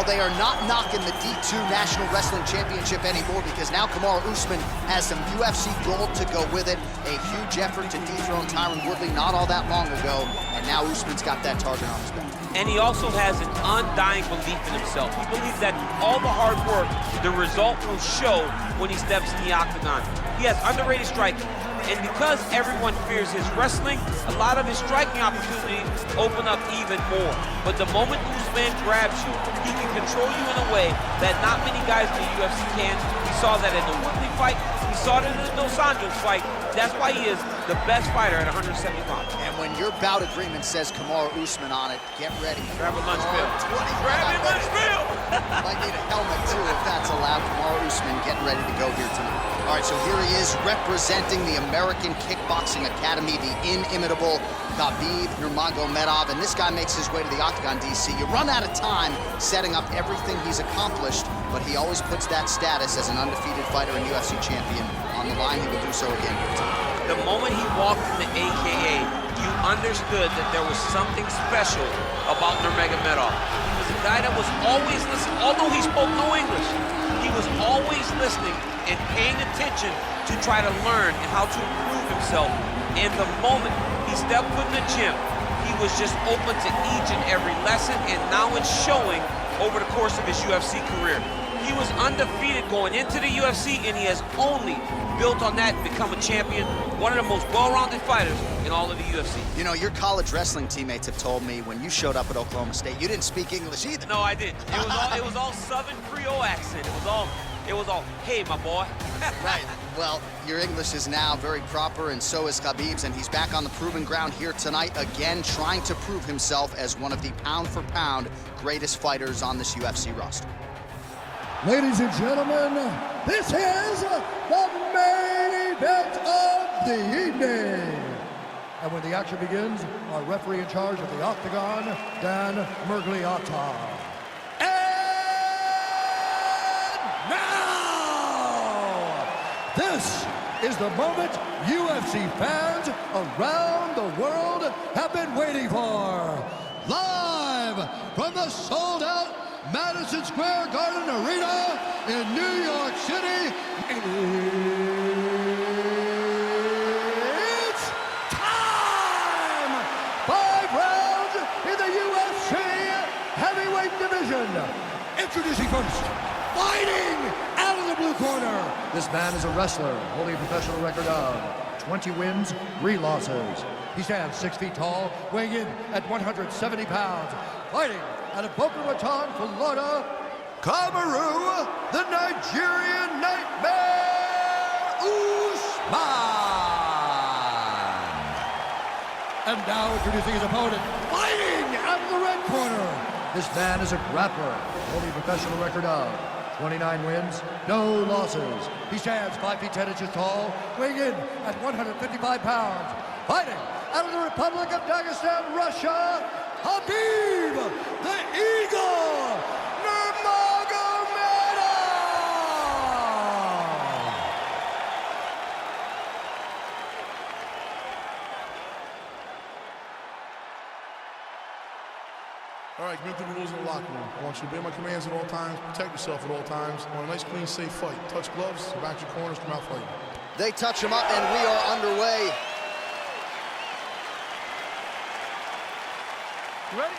they are not knocking the D2 National Wrestling Championship anymore because now Kamaru Usman has some UFC gold to go with it. A huge effort to dethrone Tyron Woodley not all that long ago, and now Usman's got that target on his back. And he also has an undying belief in himself. He believes that all the hard work, the result will show when he steps in the octagon. He has underrated striking. And because everyone fears his wrestling, a lot of his striking opportunities open up even more. But the moment Usman grabs you, he can control you in a way that not many guys in the UFC can. We saw that in the Woodley fight. We saw it in the Dos Anjos fight. That's why he is the best fighter at 170 pounds. And when your bout agreement says Kamaru Usman on it, get ready. Grab a lunch bill. Grab your lunch bill! Might need a helmet too if that's allowed. Kamaru Usman getting ready to go here tonight. All right, so here he is representing the American Kickboxing Academy, the inimitable Khabib Nurmagomedov, and this guy makes his way to the octagon, DC. You run out of time setting up everything he's accomplished, but he always puts that status as an undefeated fighter and UFC champion on the line. He will do so again here tonight. The moment he walked in the AKA, you understood that there was something special about Nurmagomedov. He was a guy that was always listening, although he spoke no English. He was always listening and paying attention to try to learn and how to improve himself. And the moment he stepped foot in the gym, he was just open to each and every lesson, and now it's showing over the course of his UFC career. He was undefeated going into the UFC, and he has only built on that and become a champion, one of the most well-rounded fighters in all of the UFC. You know, your college wrestling teammates have told me when you showed up at Oklahoma State, you didn't speak English either. No, I didn't. It was all Southern Creole accent. It was all, hey, my boy. Right. Well, your English is now very proper, and so is Khabib's, and he's back on the proving ground here tonight again, trying to prove himself as one of the pound-for-pound greatest fighters on this UFC roster. Ladies and gentlemen, this is the main event of the evening. And when the action begins, our referee in charge of the octagon, Dan Mergliata. This is the moment UFC fans around the world have been waiting for. Live from the sold-out Madison Square Garden Arena in New York City, it's time! 5 rounds in the UFC heavyweight division. Introducing first, fighting out of the blue corner. This man is a wrestler holding a professional record of 20 wins, 3 losses. He stands 6 feet tall, weighing in at 170 pounds. Fighting out of Boca Raton, Florida, Kamaru, the Nigerian Nightmare Usman. And now introducing his opponent, fighting out of the red corner. This man is a grappler, holding a professional record of 29 wins, no losses. He stands 5 feet 10 inches tall, weighing in at 155 pounds. Fighting out of the Republic of Dagestan, Russia, Khabib, the Eagle, Nurmagomedov! All right, commit to the rules in the locker room. I want you to obey my commands at all times, protect yourself at all times. I want a nice, clean, safe fight. Touch gloves, back your corners, come out fighting. They touch him up, and we are underway. You ready?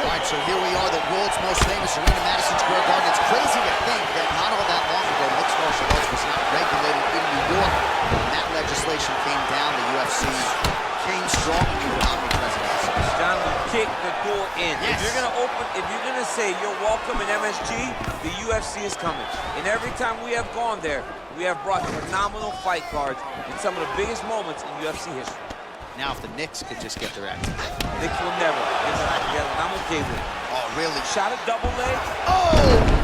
All right, so here we are, the world's most famous arena, Madison Square Garden. It's crazy to think that not all that long ago, mixed martial arts was not regulated in New York. When that legislation came down, the UFC came strong and you were omnipresent. John, we kick the door in. Yes. If you're gonna say you're welcome in MSG, the UFC is coming. And every time we have gone there, we have brought phenomenal fight cards in some of the biggest moments in UFC history. Now, if the Knicks could just get their act together. Knicks will never get their act together, and I'm okay with it. Oh, really? Shot a double leg. Oh,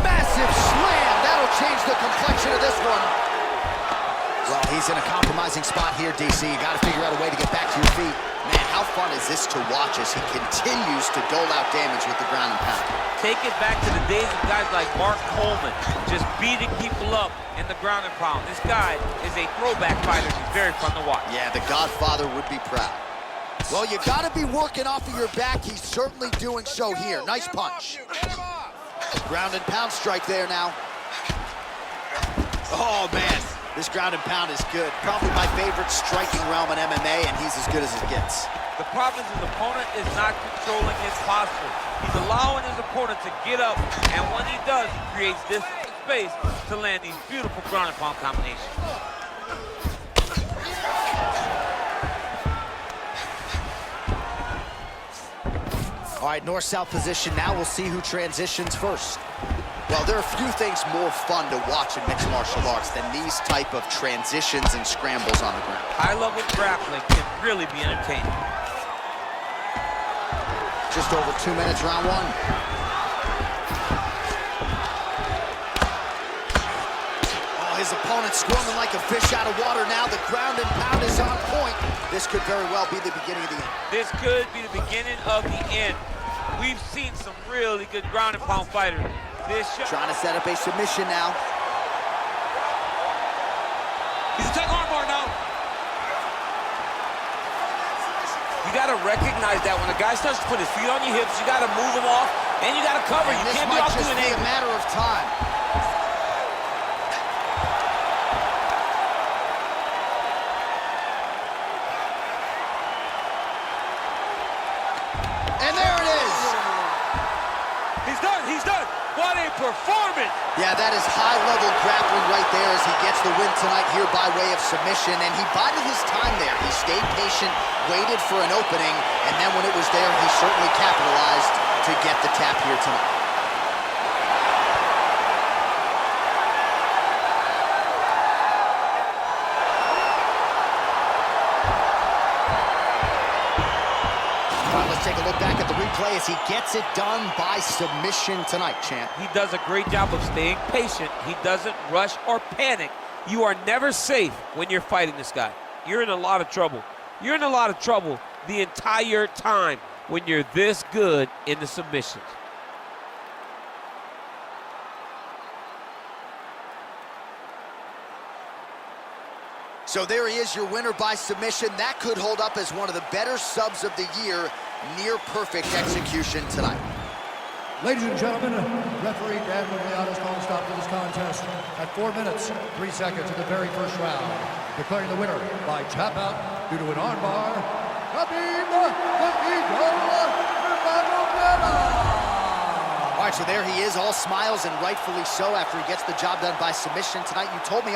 massive slam. That'll change the complexion of this one. Well, he's in a compromising spot here, DC. You got to figure out a way to get back to your feet. Man, how fun is this to watch as he continues to dole out damage with the ground and pound? Take it back to the days of guys like Mark Coleman, just beating people up in the ground and pound. This guy is a throwback fighter. He's very fun to watch. Yeah, the Godfather would be proud. Well, you gotta be working off of your back. He's certainly doing so here. Nice punch. Ground and pound strike there now. Oh, man. This ground and pound is good. Probably my favorite striking realm in MMA, and he's as good as it gets. The problem is his opponent is not controlling his posture. He's allowing his opponent to get up, and when he does, he creates this space to land these beautiful ground and pound combinations. All right, north-south position. Now we'll see who transitions first. Well, there are a few things more fun to watch in mixed martial arts than these type of transitions and scrambles on the ground. High-level grappling can really be entertaining. Just over 2 minutes, round one. Oh, his opponent squirming like a fish out of water now. The ground and pound is on point. This could very well be the beginning of the end. This could be the beginning of the end. We've seen some really good ground and pound fighters. Trying to set up a submission now. He's a tech armbar now. You got to recognize that when a guy starts to put his feet on your hips, you got to move him off, and you got to cover. And you this can't might be off just doing be a matter of time. And there it is. He's done. He's done. What a performance. Yeah, that is high-level grappling right there as he gets the win tonight here by way of submission. And he bided his time there. He stayed patient, waited for an opening, and then when it was there, he certainly capitalized to get the tap here tonight. Take a look back at the replay as he gets it done by submission tonight, champ. He does a great job of staying patient. He doesn't rush or panic. You are never safe when you're fighting this guy. You're in a lot of trouble. You're in a lot of trouble the entire time when you're this good in the submissions. So there he is, your winner by submission. That could hold up as one of the better subs of the year. Near perfect execution tonight. Ladies and gentlemen, referee Dan Migliano's calling a stop to this contest at 4 minutes, 3 seconds of the very first round. Declaring the winner by tap out due to an armbar, Khabib Nurmagomedov. All right, so there he is, all smiles and rightfully so after he gets the job done by submission tonight. You told me